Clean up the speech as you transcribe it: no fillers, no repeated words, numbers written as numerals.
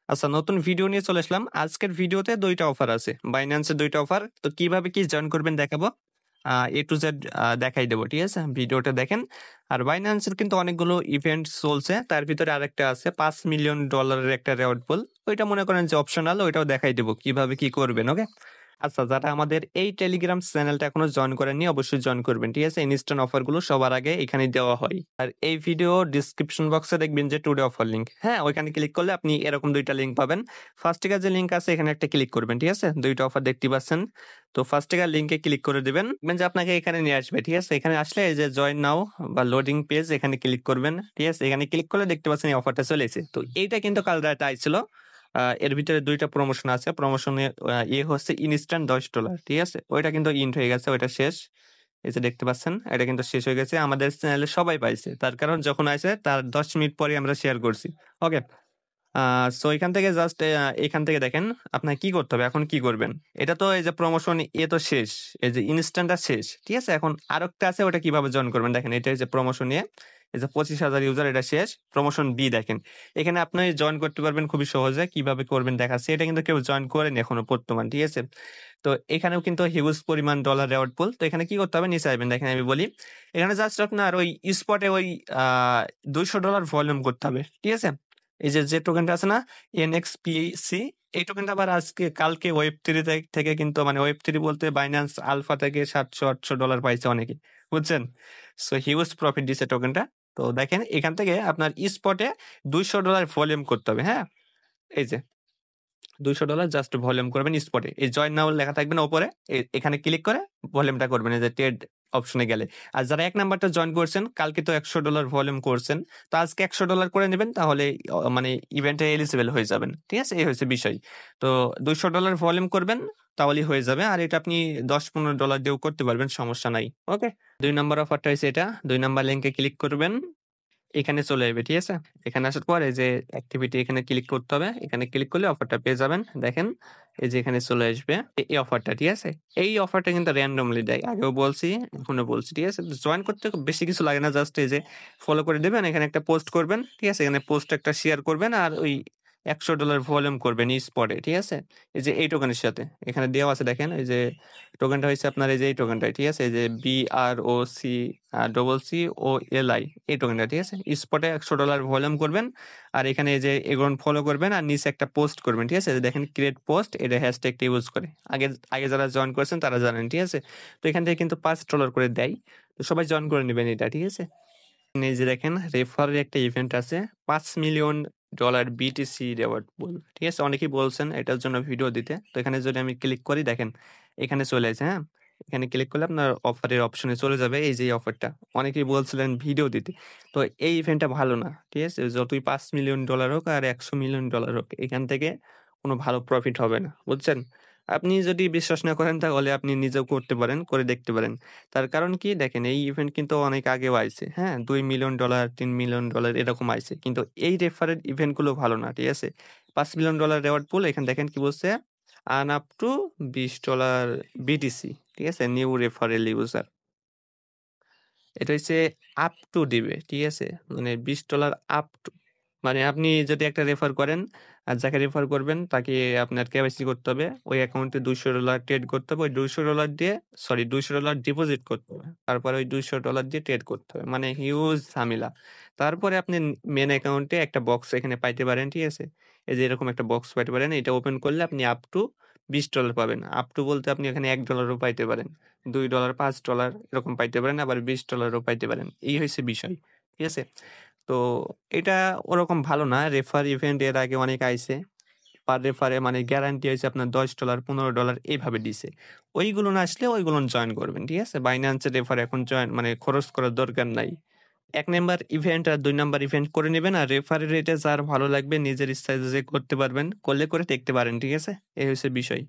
আচ্ছা, নতুন ভিডিও নিয়ে চলে আসলাম। আজকের ভিডিওতে ২ টা অফার আছে। Binance এর ২ টা অফার। তো কিভাবে কি জয়েন করবেন দেখাবো। A to Z দেখাই দেব। ঠিক আছে? ভিডিওটা দেখেন। আর Binance এর কিন্তু অনেকগুলো ইভেন্ট চলছে। তার ভিতরে আরেকটা আছে $৫ মিলিয়ন এর একটা রেওয়ার্ড পুল। ওইটা মনে করেন যে অপশনাল, ওইটাও দেখাই দেব কিভাবে কি করবেন। ওকে? আচ্ছা, যারা আমাদের এই টেলিগ্রাম চ্যানেলটা এখনো জয়েন করেননি অবশ্যই জয়েন করবেন। ঠিক আছে? ইনস্ট্যান্ট অফারগুলো সবার আগে এখানেই দেওয়া হয়। আর এই ভিডিও ডেসক্রিপশন বক্সে দেখবেন যে টুডে অফার লিংক। হ্যাঁ? ওইখানে ক্লিক করলে আপনি এরকম ২ টা লিংক পাবেন। ফার্স্ট এর যে লিংক আছে এখানে একটা ক্লিক করবেন। ঠিক আছে? ২ টা অফার দেখতে পাচ্ছেন। তো ফার্স্ট এর লিংকে ক্লিক করে দিবেন। দেখবেন যে আপনাকে এখানে নিয়ে আসবে। ঠিক আছে? এখানে আসলে এই যে জয়েন নাও বা লোডিং পেজ এখানে ক্লিক করবেন। ঠিক আছে? এখানে ক্লিক করলে দেখতে পাচ্ছেন এই অফারটা চলে এসেছে। তো এইটা কিন্তু কাল রাতে আইছিল। এর ভিতরে ২ টা প্রমোশন আছে। প্রমোশনে হচ্ছে ইনস্ট্যান্ট $১০। ঠিক আছে? ওইটা কিন্তু ইন্ড হয়ে গেছে, ওইটা শেষ। এই যে দেখতে পাচ্ছেন, এটা কিন্তু শেষ হয়ে গেছে। আমাদের চ্যানেলে সবাই পাইছে। তার কারণ যখন আইছে তার ১০ মিনিট পরে আমরা শেয়ার করছি। ওকে? সো এখান থেকে জাস্ট এখান থেকে দেখেন আপনার কি করতে হবে, এখন কি করবেন? এটা তো এই যে প্রমোশন তো শেষ। এই যে ইনস্ট্যান্টটা শেষ। ঠিক আছে? এখন আরেকটা আছে, ওটা কিভাবে জয়েন করবেন দেখেন। এটা হচ্ছে প্রমোশন এই যে ২৫,০০০ ইউজার, এটা শেষ। প্রমোশন বি দেখেন। এখানে আপনি জয়েন করতে পারবেন খুবই সহজে। কিভাবে করবেন দেখাচ্ছি। এটা কিন্তু কেউ জয়েন করেনি এখনো বর্তমান। ঠিক আছে? তো এখানেও কিন্তু হিউজ পরিমাণ ডলার রেওয়ার্ড পুল। তো এখানে কি করতে হবে নিচে আসবেন। দেখেন আমি বলি। এখানে জাস্ট আপনার ওই স্পটে ওই $২০০ ভলিউম করতে হবে। ঠিক আছে? এই যে টোকেনটা আছে না? NXPC, এই টোকেনটা আবার কালকে ওয়েব3 থেকে কিন্তু মানে ওয়েব3 বলতে Binance আলফা থেকে $৭০০-৮০০ পাইছে অনেকে। বুঝছেন? সো হিউজ প্রফিট দিছে টোকেনটা। তো দেখেন এখান থেকে আপনার স্পটে $২০০ ভলিউম করতে হবে। হ্যাঁ? এই যে $২০০ জাস্ট ভলিউম করবেন স্পটে। এই জয়েন নাও লেখা থাকবে না উপরে। এখানে ক্লিক করে ভলিউমটা করবেন এই যে ট্রেড অপশনে গেলে। আর যারা ১ নাম্বারটা জয়েন করছেন, কালকে তো $১০০ ভলিউম করছেন। তো আজকে $১০০ করে নিবেন, তাহলে মানে ইভেন্টে এলিজিবল হয়ে যাবেন। ঠিক আছে? এই হচ্ছে বিষয়। তো $২০০ ভলিউম করবেন, তাহলেই হয়ে যাবে। আর এটা আপনি $১০-15 দিয়েও করতে পারবেন, সমস্যা নাই। ওকে? ২ নাম্বার অফারটা হইছে এটা। ২ নাম্বার লিংকে ক্লিক করবেন। এখানে চলে আসবে। ঠিক আছে? এখানে আসার পর এই যে অ্যাক্টিভিটি এখানে ক্লিক করতে হবে। এখানে ক্লিক করলে অফারটা পেয়ে যাবেন। দেখেন এই যে এখানে চলে আসবে এই অফারটা। ঠিক আছে? এই অফারটা কিন্তু র‍্যান্ডমলি দেয়। আগেও বলছি, এখনো বলছি। ঠিক আছে? জয়েন করতে খুব বেশি কিছু লাগে না। জাস্ট এই যে ফলো করে দিবেন। এখানে একটা পোস্ট করবেন। ঠিক আছে? এখানে পোস্ট একটা শেয়ার করবেন আর ওই $১০০ ভলিউম করবেন স্পটে। ঠিক আছে? এই যে এই টোকেনের সাথে। এখানে দেওয়া আছে দেখেন। এই যে টোকেনটা হইছে আপনার এই যে এই টোকেনটাই। ঠিক আছে? এই যে BROCCOLI এই টোকেনটা। ঠিক আছে? স্পটে $১০০ ভলিউম করবেন। আর এখানে এই যে এগুলো ফলো করবেন আর নিচে একটা পোস্ট করবেন। ঠিক আছে? দেখেন ক্রিয়েট পোস্ট, এটা হ্যাশট্যাগটা ইউজ করে। আগে আগে যারা জয়েন করেছেন তারা জানেন। ঠিক আছে? তো এখান থেকে কিন্তু $৫ করে দেয়। তো সবাই জয়েন করে নিবেন এটা। ঠিক আছে? এই যে দেখেন রেফারের একটা ইভেন্ট আছে। $৫ মিলিয়ন BTC রেওয়ার্ড পুল। ঠিক আছে? অনেকেই বলছেন এটার জন্য ভিডিও দিতে। তো এখানে যদি আমি ক্লিক করি দেখেন এখানে চলে আসে। হ্যাঁ? এখানে ক্লিক করলে আপনার অফারের অপশনে চলে যাবে এই যে এই অফারটা। অনেকেই বলছিলেন ভিডিও দিতে। তো এই ইভেন্টটা ভালো না। ঠিক আছে? যতই $৫ মিলিয়ন হোক আর $১০০ মিলিয়ন হোক, এখান থেকে কোনো ভালো প্রফিট হবে না। বুঝছেন? আপনি যদি বিশ্বাস না করেন তাহলে আপনি নিজেও করতে পারেন, করে দেখতে পারেন। তার কারণ কি দেখেন এই ইভেন্ট কিন্তু অনেক আগেও আইছে। হ্যাঁ? $২ মিলিয়ন, $৩ মিলিয়ন এরকম আইছে। কিন্তু এই রেফারেল ইভেন্ট গুলো ভালো না। ঠিক আছে? $৫ মিলিয়ন রেওয়ার্ড পুল, এখানে দেখেন কি বলছে? Earn up to $20 BTC। ঠিক আছে? New referral user. এটা হইছে আপ টু দিবে। ঠিক আছে? মানে $20 আপ টু। মানে আপনি যদি একটা রেফার করেন, আর যাকে রেফার করবেন তাকে আপনার কেওয়াইসি করতে হবে। ওই অ্যাকাউন্টে $২০০ ট্রেড করতে হবে। ওই $২০০ দিয়ে $২০০ ডিপোজিট করতে হবে। তারপরে ওই $২০০ দিয়ে ট্রেড করতে হবে। মানে হিউজ ঝামেলা। তারপরে আপনি মেইন অ্যাকাউন্টে একটা বক্স এখানে পাইতে পারেন। ঠিক আছে? এই যে এরকম একটা বক্স পাইতে পারেন। এটা ওপেন করলে আপনি আপ টু $20 পাবেন। আপ টু বলতে আপনি এখানে $১ ও পাইতে পারেন। $২, $৫ এরকম পাইতে পারেন, আবার $20 ও পাইতে পারেন। এই হইছে বিষয়। ঠিক আছে? তো এটা ওরকম ভালো না। রেফার ইভেন্ট এর আগে অনেক আইছে। পার রেফারে মানে গ্যারান্টি হইছে আপনার $10, $15 এভাবে দিছে। ওইগুলো না আসলে ওইগুলো জয়েন করবেন। ঠিক আছে? Binance এর রেফার এখন জয়েন মানে খরচ করার দরকার নাই। ১ নাম্বার ইভেন্ট আর ২ নাম্বার ইভেন্ট করে নিবেন। আর রেফারের রেটে যার ভালো লাগবে নিজের ইচ্ছায় যে করতে পারবেন, করলে করে দেখতে পারেন। ঠিক আছে? এই হইছে বিষয়।